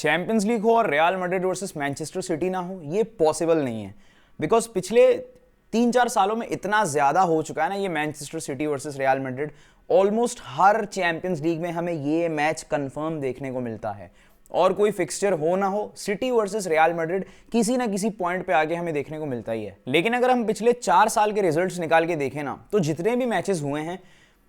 Champions league हो और real Madrid versus Manchester city ना हो, ये पॉसिबल नहीं है। बिकॉज पिछले 3-4 सालों में इतना ज्यादा हो चुका है ना ये Manchester City versus Real Madrid. Almost हर चैंपियंस लीग में हमें ये मैच कंफर्म देखने को मिलता है, और कोई फिक्सचर हो ना हो, सिटी वर्सेस रियल मैड्रिड किसी ना किसी पॉइंट पे आगे हमें देखने को मिलता ही है। लेकिन अगर हम पिछले 4 साल के रिजल्ट्स निकाल के देखें ना, तो जितने भी मैचेस हुए हैं,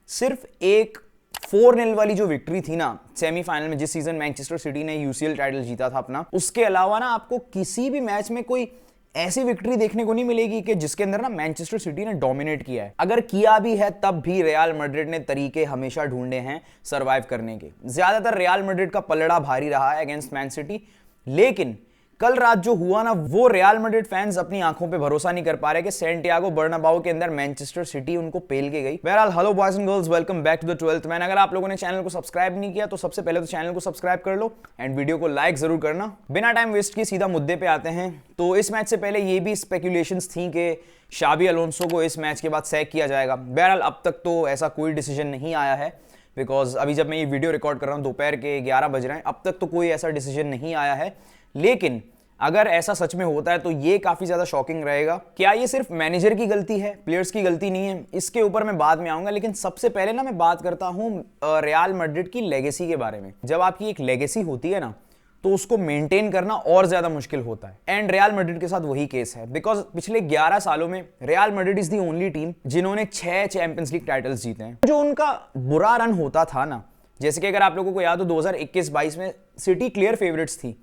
सिर्फ एक 4-0 वाली जो विक्ट्री थी ना सेमीफाइनल में, जिस सीजन मैनचेस्टर सिटी ने यूसीएल टाइटल जीता था अपना, उसके अलावा ना आपको किसी भी मैच में कोई ऐसी विक्ट्री देखने को नहीं मिलेगी कि जिसके अंदर ना मैनचेस्टर सिटी ने डोमिनेट किया है। अगर किया भी है तब भी रियल मैड्रिड ने तरीके हमेशा ढूंढे हैं सरवाइव करने के। ज्यादातर रियल मैड्रिड का पलड़ा भारी रहा है अगेंस्ट मैन सिटी, लेकिन कल रात जो हुआ ना, वो रियल मैड्रिड फैंस अपनी आंखों पे भरोसा नहीं कर पा रहे कि सैंटियागो बर्नाबाउ के अंदर मैनचेस्टर सिटी उनको पेल के गई। बहरहाल, hello boys and girls, welcome back to the 12th man. अगर आप लोगों ने चैनल को सब्सक्राइब नहीं किया तो सबसे पहले तो चैनल को सब्सक्राइब कर लो एंड वीडियो को लाइक जरूर करना। बिना टाइम वेस्ट किए सीधा मुद्दे पे आते हैं। तो इस मैच से पहले ये भी स्पेकुलेशंस थी कि शाबी अलोंसो को इस मैच के बाद सैक किया जाएगा। बहरहाल, अब तक तो ऐसा कोई डिसीजन नहीं आया है, बिकॉज अभी जब मैं ये वीडियो रिकॉर्ड कर रहा हूँ दोपहर के 11 बज रहे हैं, अब तक तो कोई ऐसा डिसीजन नहीं आया है। लेकिन अगर ऐसा सच में होता है तो ये काफी ज्यादा शॉकिंग रहेगा। क्या ये सिर्फ मैनेजर की गलती है, प्लेयर्स की गलती नहीं है? इसके ऊपर मैं बाद में आऊंगा, लेकिन सबसे पहले ना मैं बात करता हूं रियल मैड्रिड की लेगेसी के बारे में। जब आपकी एक लेगेसी होती है ना, तो उसको मेंटेन करना और ज्यादा मुश्किल होता है, एंड रियल मैड्रिड के साथ वही केस है। बिकॉज पिछले 11 सालों में real Madrid is the only team जिन्होंने 6 चैंपियंस लीग टाइटल्स जीते हैं। जो उनका बुरा रन होता था ना, जैसे कि अगर आप लोगों को याद हो 2021-22 में सिटी क्लियर फेवरेट्स थी,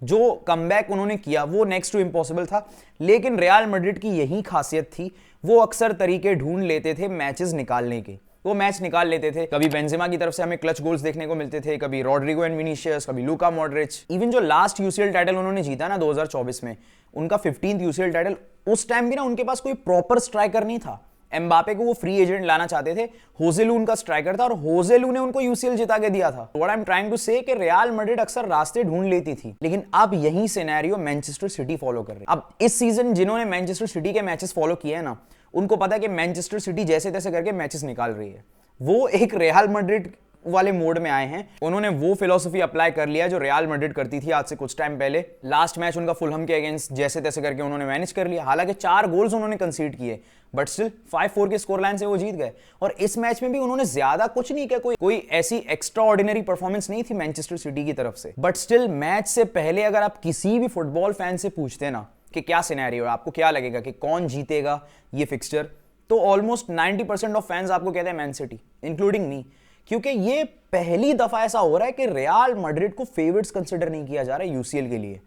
जो कमबैक उन्होंने किया वो नेक्स्ट टू इम्पॉसिबल था। लेकिन रियल मैड्रिड की यही खासियत थी, वो अक्सर तरीके ढूंढ लेते थे मैचेस निकालने के। वो मैच निकाल लेते थे। कभी बेंजेमा की तरफ से हमें क्लच गोल्स देखने को मिलते थे, कभी रॉड्रिगो एंड विनीशियस, कभी लूका मॉड्रिच। इवन जो लास्ट यूसीएल टाइटल उन्होंने जीता ना 2024 में, उनका 15th यूसीएल टाइटल, उस टाइम भी ना उनके पास कोई प्रॉपर स्ट्राइकर नहीं था। एम्बापे को वो फ्री एजेंट लाना चाहते थे, होजेलू उनका स्ट्राइकर था और होजेलू ने उनको यूसीएल जिता के दिया था। What I am trying to say कि रियल मैड्रिड अक्सर रास्ते ढूंढ लेती थी, लेकिन अब यही सिनेरियो मैनचेस्टर सिटी फॉलो कर रही है। अब इस सीजन जिन्होंने मैनचेस्टर सिटी के मैचेस फॉलो किए हैं ना, उनको पता है कि मैनचेस्टर सिटी जैसे तैसे करके मैचेस निकाल रही है। वो एक रियल मैड्रिड वाले मोड में आए हैं। उन्होंने वो फिलॉसफी अप्लाई कर लिया जो रियल मैड्रिड करती थी आज से कुछ टाइम पहले। लास्ट मैच उनका फुलहम के अगेंस्ट जैसे तैसे करके उन्होंने मैनेज कर लिया। हालांकि 4 गोल्स उन्होंने कंसीड किए, बट स्टिल 5-4 के स्कोर लाइन से वो जीत गए। और इस मैच में भी उन्होंने ज्यादा कुछ नहीं किया, कोई ऐसी एक्स्ट्रा ऑर्डिनरी परफॉर्मेंस नहीं थी मैनचेस्टर सिटी की तरफ से। बट स्टिल मैच से पहले अगर आप किसी भी फुटबॉल फैन से पूछते ना कि क्या सिनेरियो है, आपको क्या लगेगा कि कौन जीतेगा ये फिक्सचर, तो ऑलमोस्ट 90% ऑफ फैंस आपको कहते हैं मैन सिटी, इंक्लूडिंग मी। क्योंकि ये पहली दफा ऐसा हो रहा है कि रियल मैड्रिड को फेवरेट्स कंसीडर नहीं किया जा रहा है यूसीएल के लिए।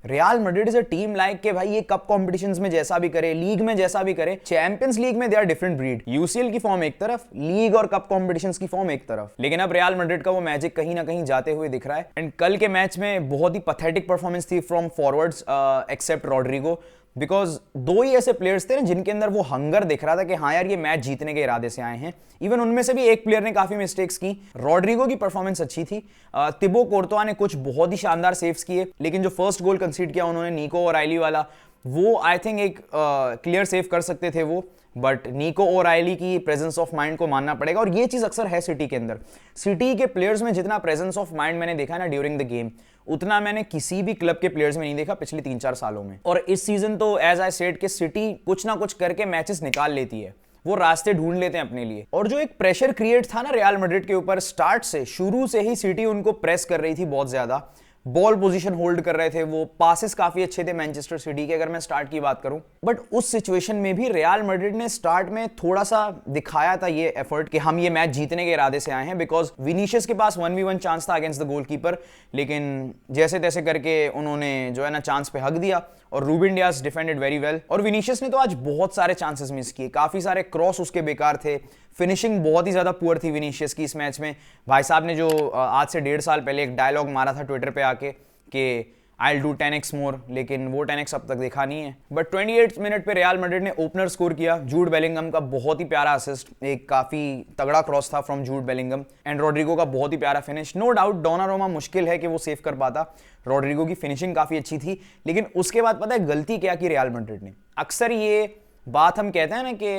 Real Madrid is a team like के भाई ये कप कॉम्पिटिशंस में जैसा भी करे, लीग में जैसा भी करे, चैंपियंस लीग में they are different breed. UCL की फॉर्म एक तरफ, लीग और कप कॉम्पिटिशंस की फॉर्म एक तरफ। लेकिन अब रियल मैड्रिड का वो मैजिक कहीं ना कहीं जाते हुए दिख रहा है। एंड कल के मैच में बहुत ही पैथेटिक परफॉर्मेंस थी from forwards except Rodrigo. Because 2 ही ऐसे प्लेयर्स थे ना जिनके अंदर वो हंगर दिख रहा था कि हाँ यार ये मैच जीतने के इरादे से आए हैं। इवन उनमें से भी एक प्लेयर ने काफी मिस्टेक्स की। रॉड्रिगो की परफॉर्मेंस अच्छी थी, तिबो कोर्तोआ ने कुछ बहुत ही शानदार सेव्स किए, लेकिन जो फर्स्ट गोल कंसीड किया उन्होंने निको ओराइली वाला, वो आई थिंक एक क्लियर सेव कर सकते थे वो। बट निको ओराइली की प्रेजेंस ऑफ माइंड को मानना पड़ेगा, और ये चीज अक्सर है सिटी के अंदर। सिटी के प्लेयर्स में जितना प्रेजेंस ऑफ माइंड मैंने देखा ना ड्यूरिंग द गेम, उतना मैंने किसी भी क्लब के प्लेयर्स में नहीं देखा पिछले 3-4 सालों में। और इस सीजन तो एज आई सेड कि सिटी कुछ ना कुछ करके मैचेस निकाल लेती है, वो रास्ते ढूंढ लेते हैं अपने लिए। और जो एक प्रेशर क्रिएट था ना रियल मैड्रिड के ऊपर, स्टार्ट से, शुरू से ही सिटी उनको प्रेस कर रही थी बहुत ज्यादा, बॉल पोजीशन होल्ड कर रहे थे, वो पासेस काफी अच्छे थे मैनचेस्टर सिटी के अगर मैं स्टार्ट की बात करूं। बट उस सिचुएशन में भी रियल मैड्रिड ने स्टार्ट में थोड़ा सा दिखाया था ये एफर्ट कि हम ये मैच जीतने के इरादे से आए हैं, बिकॉज विनीशियस के पास 1v1 चांस था अगेंस्ट द गोलकीपर, लेकिन जैसे तैसे करके उन्होंने जो है ना चांस पे हक दिया, और Ruben Dias defended very well. और विनीशियस ने तो आज बहुत सारे चांसेस मिस किए, काफी सारे क्रॉस उसके बेकार थे, फिनिशिंग बहुत ही ज्यादा पुअर थी विनीशियस की इस मैच में। भाई साहब ने जो आज से 1.5 साल पहले एक डायलॉग मारा था ट्विटर पे आके कि I'll do 10x मोर, लेकिन वो 10x अब तक देखा नहीं है। बट 28 मिनट पे रियल मैड्रिड ने ओपनर स्कोर किया, जूड बेलिंगम का बहुत ही प्यारा असिस्ट, एक काफी तगड़ा क्रॉस था from Jude Bellingham, and Rodrigo का बहुत ही प्यारा फिनिश। नो डाउट डोनारोमा मुश्किल है कि वो सेव कर पाता, रॉड्रिगो की फिनिशिंग काफी अच्छी थी। लेकिन उसके बाद पता है गलती क्या की रियल मैड्रिड ने? अक्सर ये बात हम कहते हैं ना कि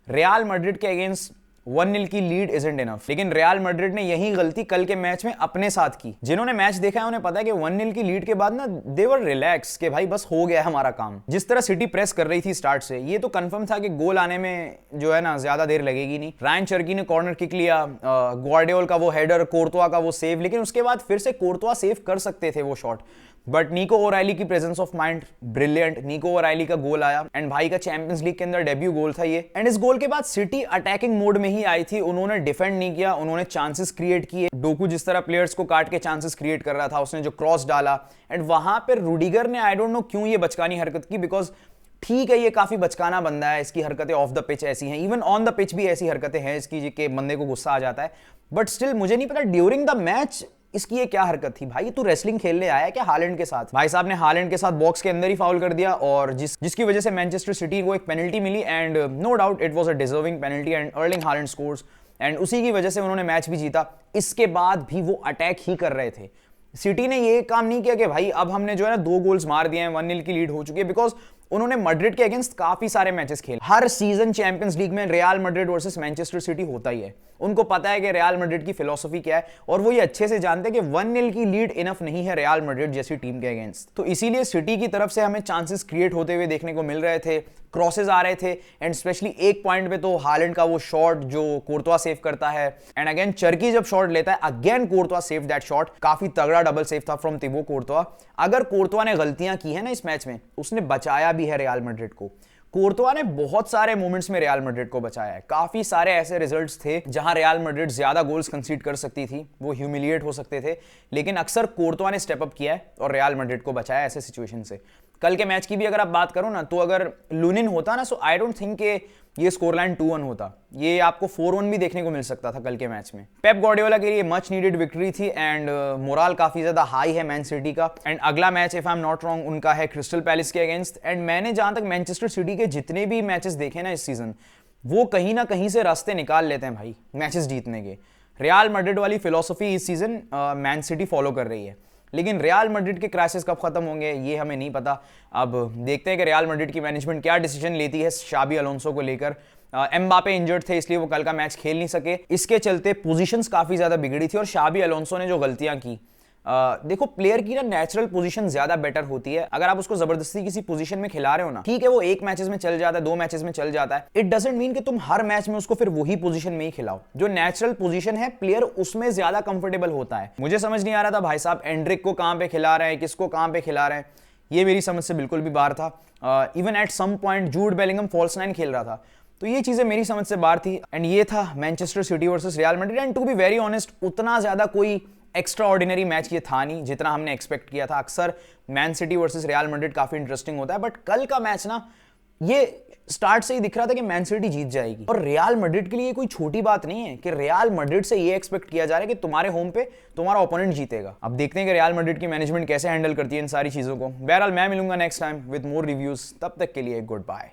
रियल मैड्रिड के अगेंस्ट 1-0 की लीड इजंट इनफ। लेकिन रियल मैड्रिड ने यही गलती कल के मैच में अपने साथ की। जिन्होंने मैच देखा है उन्हें पता है कि 1-0 की लीड के बाद ना दे वर रिलैक्स कि भाई बस हो गया है हमारा काम। जिस तरह सिटी प्रेस कर रही थी स्टार्ट से, ये तो कंफर्म था कि गोल आने में जो है ना ज्यादा देर लगेगी नहीं। रायन चर्की ने कॉर्नर किक लिया, ग्वार्डियोल का वो हेडर, कोर्तवा का वो सेव, लेकिन उसके बाद फिर से कोर्तवा सेव कर सकते थे वो शॉट, बट निको ओराइली की प्रेजेंस ऑफ माइंड ब्रिलियंट। निको ओराइली का गोल आया एंड भाई का चैंपियंस लीग के अंदर डेब्यू गोल था ये। एंड इस गोल के बाद सिटी अटैकिंग मोड में ही आई थी, उन्होंने डिफेंड नहीं किया, उन्होंने चांसेस क्रिएट किए। डोकू जिस तरह प्लेयर्स को काट के चांसेस क्रिएट कर रहा था, उसने जो क्रॉस डाला, एंड वहां पर रूडिगर ने आई डोंट नो क्यों ये बचकानी हरकत की, बिकॉज ठीक है ये काफी बचकाना बंदा है, इसकी हरकतें ऑफ द पिच ऐसी हैं, इवन ऑन द पिच भी ऐसी हरकतें हैं इसकी कि बंदे को गुस्सा आ जाता है, बट स्टिल मुझे नहीं पता ड्यूरिंग द मैच इसकी ये क्या हरकत थी। भाई तू रेसलिंग खेलने आया क्या हालैंड के साथ? भाई साहब ने हालैंड के साथ बॉक्स के अंदर ही फाउल कर दिया, और जिसकी वजह से मैनचेस्टर सिटी को एक पेनल्टी मिली, and no doubt it was a deserving penalty, and Erling Haaland scores, and उसी की वजह से उन्होंने मैच भी जीता। इसके बाद भी वो अटैक ही कर रहे थे। सिटी ने ये काम नहीं किया कि भाई अब हमने जो है ना 2 गोल्स मार दिए हैं, 1-0 की लीड हो चुकी है, बिकॉज उन्होंने मैड्रिड के अगेंस्ट काफी सारे मैचेस खेले। हर सीजन चैंपियंस लीग में real Madrid versus Manchester city होता ही है। उनको पता है कि रियल मैड्रिड की फिलॉसफी क्या है, और वो ये अच्छे से जानते हैं कि 1-0 की लीड इनफ नहीं है रियल मैड्रिड जैसी टीम के अगेंस्ट। तो इसीलिए सिटी की तरफ से हमें चांसेस क्रिएट होते हुए देखने को मिल रहे थे, क्रॉसेस आ रहे थे, एंड स्पेशली एक पॉइंट पे तो हालैंड का वो शॉट जो कोर्तवा सेव करता है, एंड अगेन चर्की जब शॉट लेता है, अगेन कोर्तवा सेव दैट शॉट। काफी तगड़ा डबल सेव था फ्रॉम थिबो कोर्तवा। अगर कोर्तवा ने गलतियां की है ना इस मैच में, उसने बचाया भी है रियल मैड्रिड को। कोर्तवा ने बहुत सारे मोमेंट्स में रियल मैड्रिड को बचाया है। काफी सारे ऐसे रिजल्ट्स थे जहां रियल मैड्रिड ज्यादा गोल्स कंसीड कर सकती थी, वो ह्यूमिलिएट हो सकते थे, लेकिन अक्सर कोर्तवा ने स्टेप अप किया है और रियल मैड्रिड को बचाया ऐसे सिचुएशन से। कल के मैच की भी अगर आप बात करो ना, तो अगर लुनिन होता ना, सो आई डोंट थिंक कि ये स्कोर लाइन 2-1 होता, ये आपको 4-1 भी देखने को मिल सकता था कल के मैच में। पेप गार्डियोला के लिए मच नीडेड विक्ट्री थी, एंड मोरल काफी ज्यादा हाई है मैन सिटी का। एंड अगला match if I am not wrong उनका है क्रिस्टल पैलेस के अगेंस्ट। एंड मैंने जहां तक मैनचेस्टर सिटी के जितने भी मैचेस देखे ना इस सीजन, वो कहीं ना कहीं से रास्ते निकाल लेते हैं भाई मैचेस जीतने के। रियल मैड्रिड वाली फिलॉसफी इस सीजन मैन सिटी फॉलो कर रही है, लेकिन रियल मैड्रिड के क्राइसिस कब खत्म होंगे ये हमें नहीं पता। अब देखते हैं कि रियल मैड्रिड की मैनेजमेंट क्या डिसीजन लेती है शाबी अलोंसो को लेकर। एम्बापे इंजर्ड थे इसलिए वो कल का मैच खेल नहीं सके, इसके चलते पोजीशंस काफी ज्यादा बिगड़ी थी। और शाबी अलोंसो ने जो गलतियां की, देखो प्लेयर की ना नेचुरल पोजीशन ज्यादा बेटर होती है। अगर आप उसको जबरदस्ती किसी पोजीशन में खिला रहे हो ना, ठीक है वो 1 मैचेस में चल जाता है, 2 मैचेस में चल जाता है, इट डजंट मीन कि तुम हर मैच में उसको फिर वही पोजीशन में ही खिलाओ। जो नेचुरल पोजीशन है प्लेयर उसमें ज्यादा कंफर्टेबल होता है। मुझे समझ नहीं आ रहा था भाई साहब एंड्रिक को कहां पे खिला रहे हैं, किसको कहां पे खिला रहे हैं, ये मेरी समझ से बिल्कुल भी बाहर था। Even at some point Jude Bellingham false 9 खेल रहा था, तो ये चीजें मेरी समझ से बाहर थी। एंड ये था Manchester City versus Real Madrid. And to be very honest, उतना ज्यादा कोई एक्स्ट्रा ऑर्डिनरी मैच ये था नहीं जितना हमने एक्सपेक्ट किया था। अक्सर man city versus Real Madrid काफी इंटरेस्टिंग होता है, बट कल का मैच ना ये स्टार्ट से ही दिख रहा था कि मैन सिटी जीत जाएगी। और रियल मैड्रिड के लिए कोई छोटी बात नहीं है कि रियल मैड्रिड से ये एक्सपेक्ट किया जा रहा है कि तुम्हारे होम पे तुम्हारा ओपोनेंट जीतेगा। अब देखते हैं कि रियल मैड्रिड की मैनेजमेंट कैसे हैंडल करती है इन सारी चीजों को। बहरहाल मैं मिलूंगा next time with more reviews, तब तक के लिए गुड बाय।